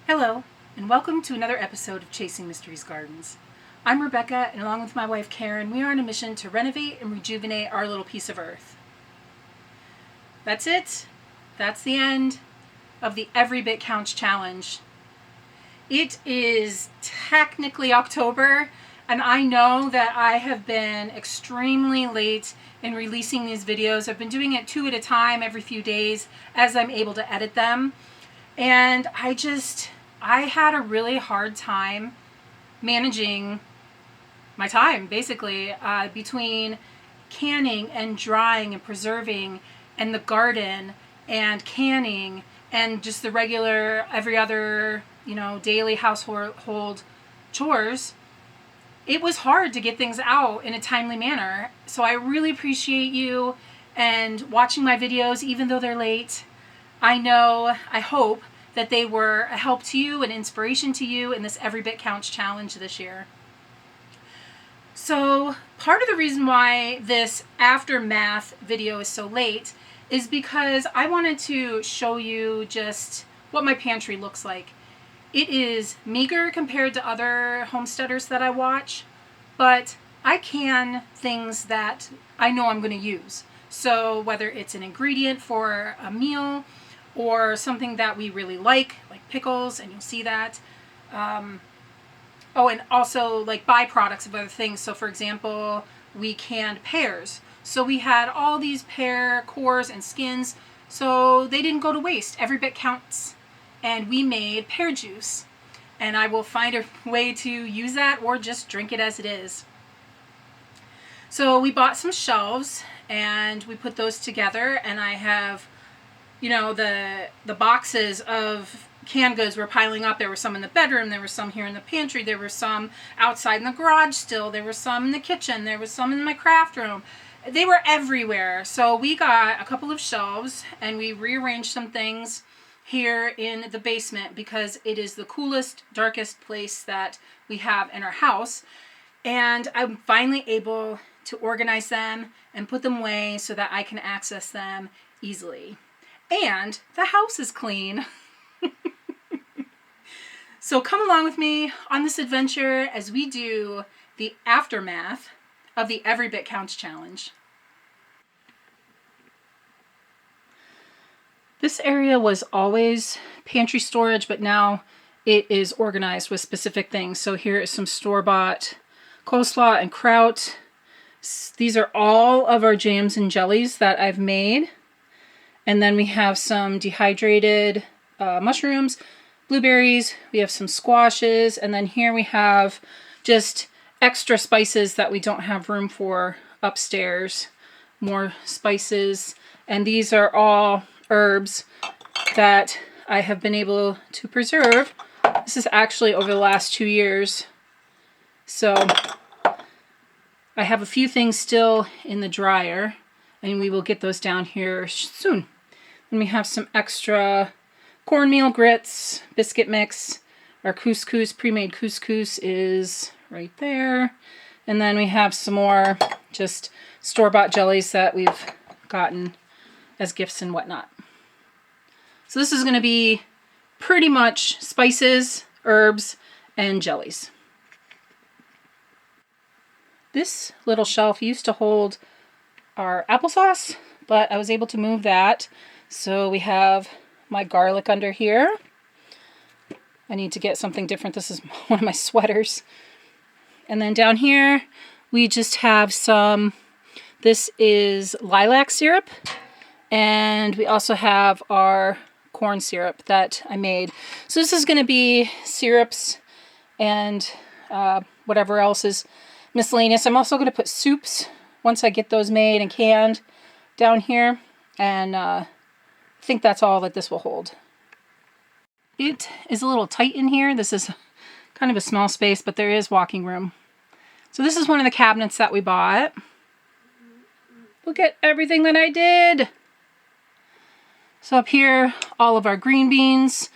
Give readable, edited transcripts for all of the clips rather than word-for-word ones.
Hello, and welcome to another episode of Chasing Mysteries Gardens. I'm Rebecca, and along with my wife Karen, we are on a mission to renovate and rejuvenate our little piece of earth. That's it. That's the end of the Every Bit Counts challenge. It is technically October, and I know that I have been extremely late in releasing these videos. I've been doing it 2 at a time every few days as I'm able to edit them. And I had a really hard time managing my time, basically, between canning and drying and preserving and the garden and canning and just the regular every other, daily household chores. It was hard to get things out in a timely manner. So I really appreciate you and watching my videos, even though they're late. I hope that they were a help to you, an inspiration to you in this Every Bit Counts challenge this year. So part of the reason why this aftermath video is so late is because I wanted to show you just what my pantry looks like. It is meager compared to other homesteaders that I watch, but I can things that I know I'm going to use. So whether it's an ingredient for a meal or something that we really like pickles, and you'll see that. And also like byproducts of other things. So for example, we canned pears. So we had all these pear cores and skins, so they didn't go to waste. Every bit counts. And we made pear juice. And I will find a way to use that or just drink it as it is. So we bought some shelves and we put those together, and I have, the boxes of canned goods were piling up. There were some in the bedroom, there were some here in the pantry, there were some outside in the garage still, there were some in the kitchen, there was some in my craft room. They were everywhere. So we got a couple of shelves and we rearranged some things here in the basement because it is the coolest, darkest place that we have in our house. And I'm finally able to organize them and put them away so that I can access them easily. And the house is clean. So come along with me on this adventure as we do the aftermath of the Every Bit Counts challenge. This area was always pantry storage, but now it is organized with specific things. So here is some store-bought coleslaw and kraut. These are all of our jams and jellies that I've made. And then we have some dehydrated mushrooms, blueberries, we have some squashes, and then here we have just extra spices that we don't have room for upstairs. More spices, and these are all herbs that I have been able to preserve. This is actually over the last 2 years. So I have a few things still in the dryer, and we will get those down here soon. And we have some extra cornmeal grits, biscuit mix. Our couscous, pre-made couscous is right there. And then we have some more just store-bought jellies that we've gotten as gifts and whatnot. So this is going to be pretty much spices, herbs, and jellies. This little shelf used to hold our applesauce, but I was able to move that. So we have my garlic under here. I need to get something different. This is one of my sweaters. And then down here, we just have some, this is lilac syrup. And we also have our corn syrup that I made. So this is going to be syrups and whatever else is miscellaneous. I'm also going to put soups once I get those made and canned down here. And I think that's all that this will hold. It is a little tight in here. This is kind of a small space, but there is walking room. So this is one of the cabinets that we bought. Look at everything that I did. So up here, all of our green beans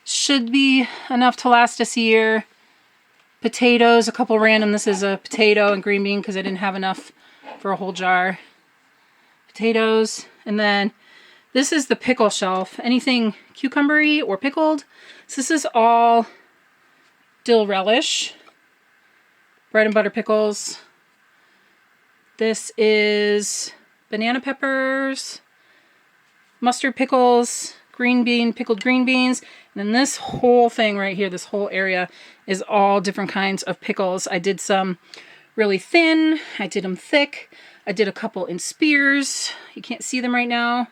should be enough to last us a year. Potatoes, a couple random. This is a potato and green bean because I didn't have enough for a whole jar. Potatoes, and then This is the pickle shelf. Anything cucumbery or pickled. So this is all dill relish, bread and butter pickles. This is banana peppers, mustard pickles, pickled green beans. And then this whole thing right here, this whole area is all different kinds of pickles. I did some really thin. I did them thick. I did a couple in spears. You can't see them right now.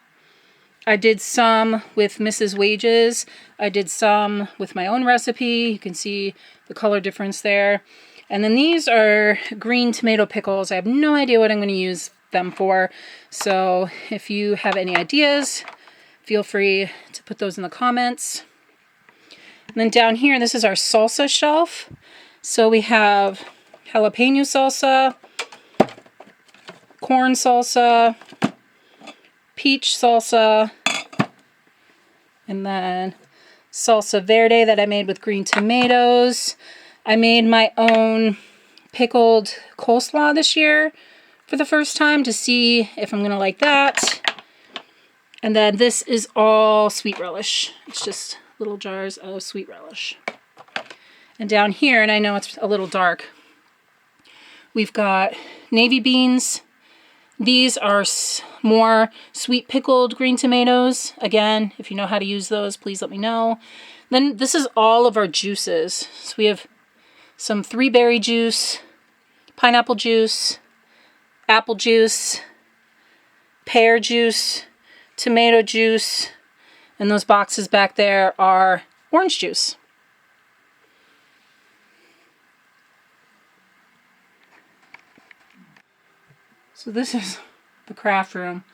I did some with Mrs. Wages. I did some with my own recipe. You can see the color difference there. And then these are green tomato pickles. I have no idea what I'm going to use them for. So if you have any ideas, feel free to put those in the comments. And then down here, this is our salsa shelf. So we have jalapeno salsa, corn salsa, peach salsa, and then salsa verde that I made with green tomatoes. I made my own pickled coleslaw this year for the first time to see if I'm going to like that. And then this is all sweet relish. It's just little jars of sweet relish. And down here, and I know it's a little dark, we've got navy beans. These are more sweet pickled green tomatoes. Again, if you know how to use those, please let me know. Then this is all of our juices. So we have some 3-berry juice, pineapple juice, apple juice, pear juice, tomato juice, and those boxes back there are orange juice. So this is the craft room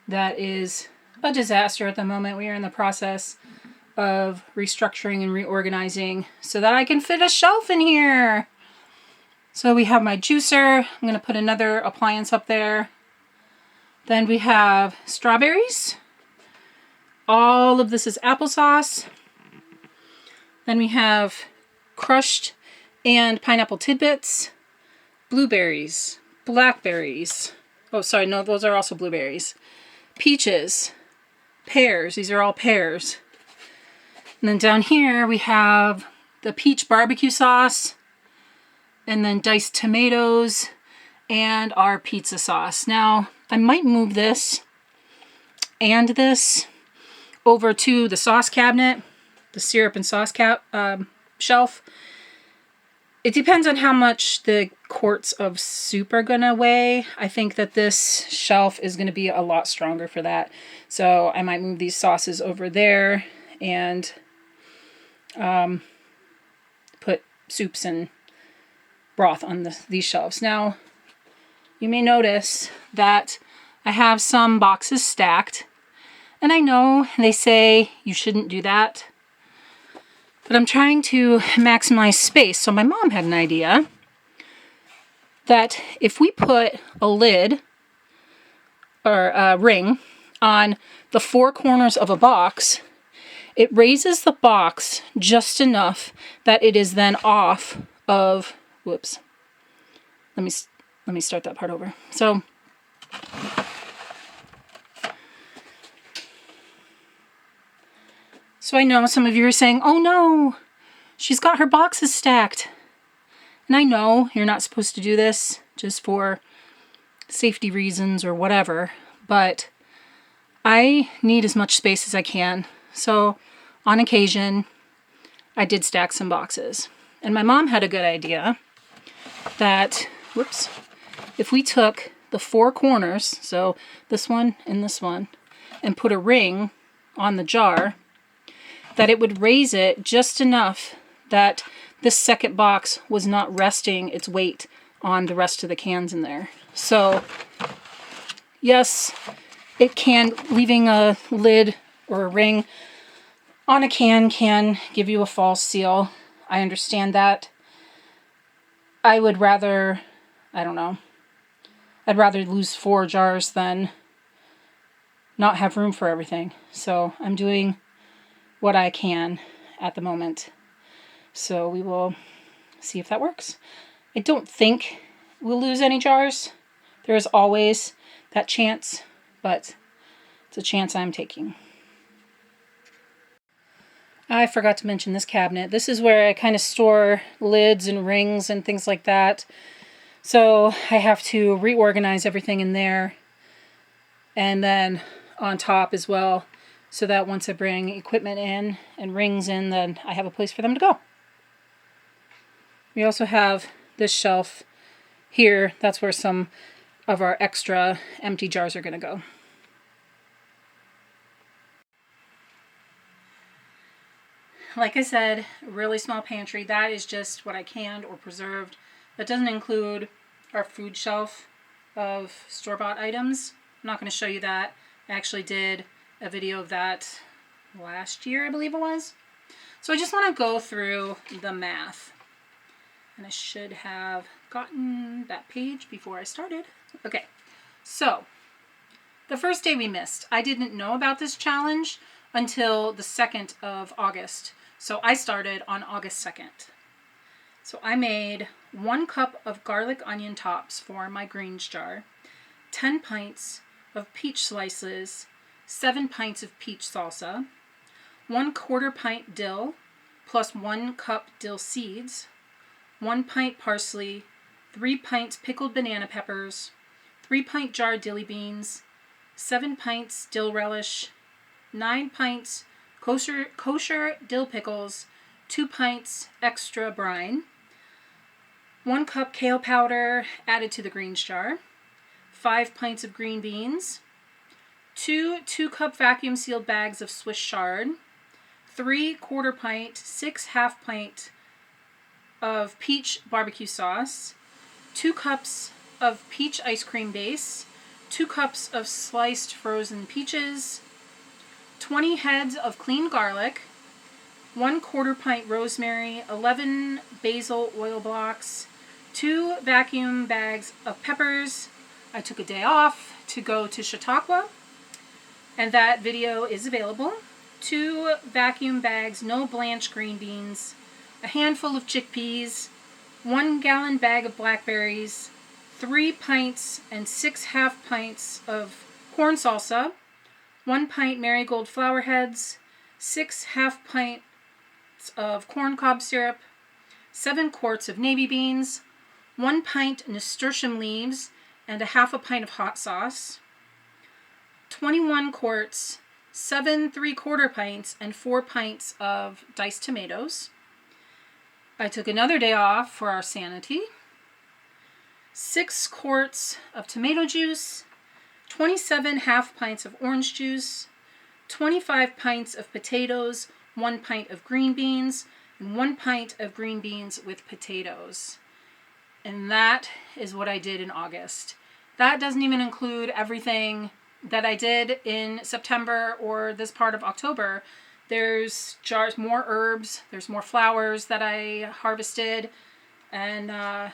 that is a disaster at the moment. We are in the process of restructuring and reorganizing so that I can fit a shelf in here. So we have my juicer. I'm going to put another appliance up there. Then we have strawberries. All of this is applesauce. Then we have crushed and pineapple tidbits, blueberries, blackberries. Oh, sorry, no, those are also blueberries. Peaches, pears. These are all pears. And then down here we have the peach barbecue sauce, and then diced tomatoes, and our pizza sauce. Now, I might move this and this over to the sauce cabinet, the syrup and sauce shelf. It depends on how much the quarts of soup are going to weigh. I think that this shelf is going to be a lot stronger for that. So I might move these sauces over there and put soups and broth on these shelves. Now, you may notice that I have some boxes stacked. And I know they say you shouldn't do that. But I'm trying to maximize space. So my mom had an idea that if we put a lid or a ring on the 4 corners of a box, it raises the box just enough that it is then off of, whoops. Let me start that part over. So I know some of you are saying, oh no, she's got her boxes stacked. And I know you're not supposed to do this just for safety reasons or whatever, but I need as much space as I can. So on occasion, I did stack some boxes. And my mom had a good idea that, whoops, if we took the 4 corners, so this one, and put a ring on the jar, that it would raise it just enough that this second box was not resting its weight on the rest of the cans in there. So, yes, it can, leaving a lid or a ring on a can give you a false seal. I understand that. I would rather, I don't know, I'd rather lose 4 jars than not have room for everything. So I'm doing what I can at the moment. So we will see if that works. I don't think we'll lose any jars. There is always that chance, but It's a chance I'm taking. I forgot to mention this cabinet. This is where I kind of store lids and rings and things like that. So I have to reorganize everything in there. And then on top as well, so that once I bring equipment in and rings in, then I have a place for them to go. We also have this shelf here. That's where some of our extra empty jars are going to go. Like I said, really small pantry. That is just what I canned or preserved. That doesn't include our food shelf of store-bought items. I'm not going to show you that. I actually did a video of that last year, I believe it was. So I just want to go through the math. And I should have gotten that page before I started. Okay, so the first day we missed. I didn't know about this challenge until the 2nd of August. So I started on August 2nd. So I made 1 cup of garlic onion tops for my greens jar, 10 pints of peach slices, 7 pints of peach salsa, 1/4 pint dill, plus 1 cup dill seeds, 1 pint parsley, 3 pints pickled banana peppers, 3 pint jar dilly beans, 7 pints dill relish, 9 pints kosher dill pickles, 2 pints extra brine, 1 cup kale powder added to the greens jar, 5 pints of green beans, 2 2-cup vacuum sealed bags of Swiss chard, 3/4 pint, 6 half pint of peach barbecue sauce, 2 cups of peach ice cream base, 2 cups of sliced frozen peaches, 20 heads of clean garlic, 1/4 pint rosemary, 11 basil oil blocks, 2 vacuum bags of peppers. I took a day off to go to Chautauqua, and that video is available. 2 vacuum bags, no blanch green beans, a handful of chickpeas, 1 gallon bag of blackberries, 3 pints and 6 half pints of corn salsa, 1 pint marigold flower heads, 6 half pints of corn cob syrup, 7 quarts of navy beans, 1 pint nasturtium leaves, and a half a pint of hot sauce, 21 quarts, 7 3/4 pints, and 4 pints of diced tomatoes. I took another day off for our sanity. 6 quarts of tomato juice, 27 half pints of orange juice, 25 pints of potatoes, 1 pint of green beans, and 1 pint of green beans with potatoes. And that is what I did in August. That doesn't even include everything that I did in September or this part of October. There's jars, more herbs, there's more flowers that I harvested, and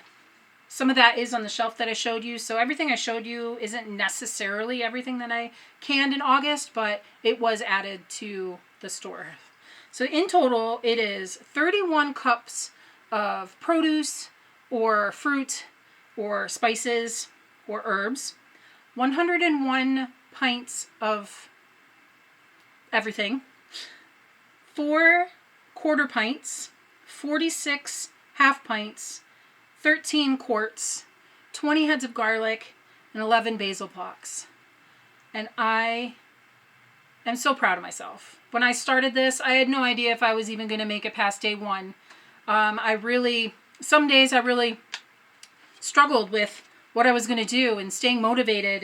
some of that is on the shelf that I showed you. So everything I showed you isn't necessarily everything that I canned in August, but it was added to the store. So in total, it is 31 cups of produce or fruit or spices or herbs, 101 pints of everything, 4 quarter pints, 46 half pints, 13 quarts, 20 heads of garlic, and 11 basil blocks. And I am so proud of myself. When I started this, I had no idea if I was even going to make it past day 1. Some days I really struggled with what I was going to do and staying motivated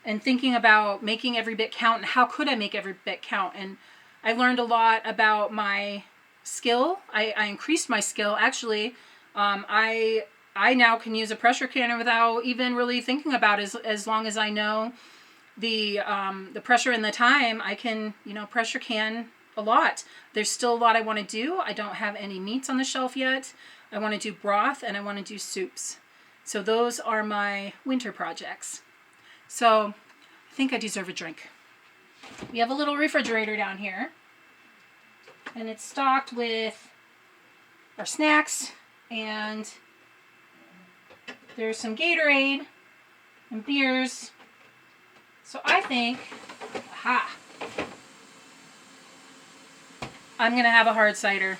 and thinking about making every bit count and how could I make every bit count. And I learned a lot about my skill. I increased my skill. Actually, I now can use a pressure canner without even really thinking about it. As long as I know the pressure and the time, I can, pressure can a lot. There's still a lot I want to do. I don't have any meats on the shelf yet. I want to do broth and I want to do soups. So those are my winter projects. So I think I deserve a drink. We have a little refrigerator down here, and it's stocked with our snacks, and there's some Gatorade and beers. So I think Ha! I'm going to have a hard cider.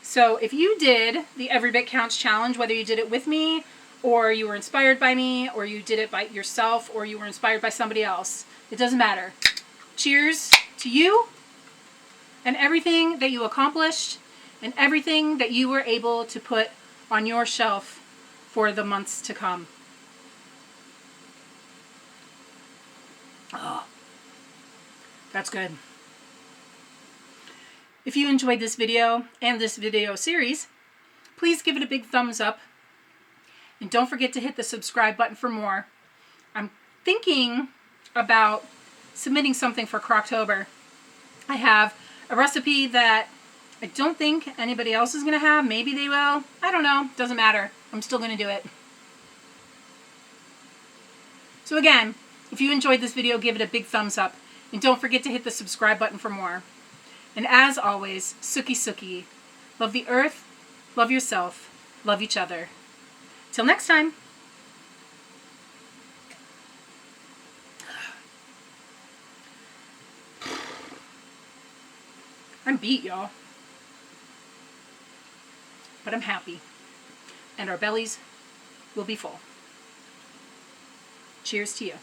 So if you did the Every Bit Counts challenge, whether you did it with me, or you were inspired by me, or you did it by yourself, or you were inspired by somebody else, it doesn't matter. Cheers to you and everything that you accomplished and everything that you were able to put on your shelf for the months to come. Oh, that's good. If you enjoyed this video and this video series, please give it a big thumbs up. And don't forget to hit the subscribe button for more. I'm thinking about submitting something for Croctober. I have a recipe that I don't think anybody else is going to have. Maybe they will. I don't know. Doesn't matter. I'm still going to do it. So again, if you enjoyed this video, give it a big thumbs up. And don't forget to hit the subscribe button for more. And as always, Suki Suki. Love the earth, love yourself, love each other. Till next time. I'm beat, y'all. But I'm happy. And our bellies will be full. Cheers to you.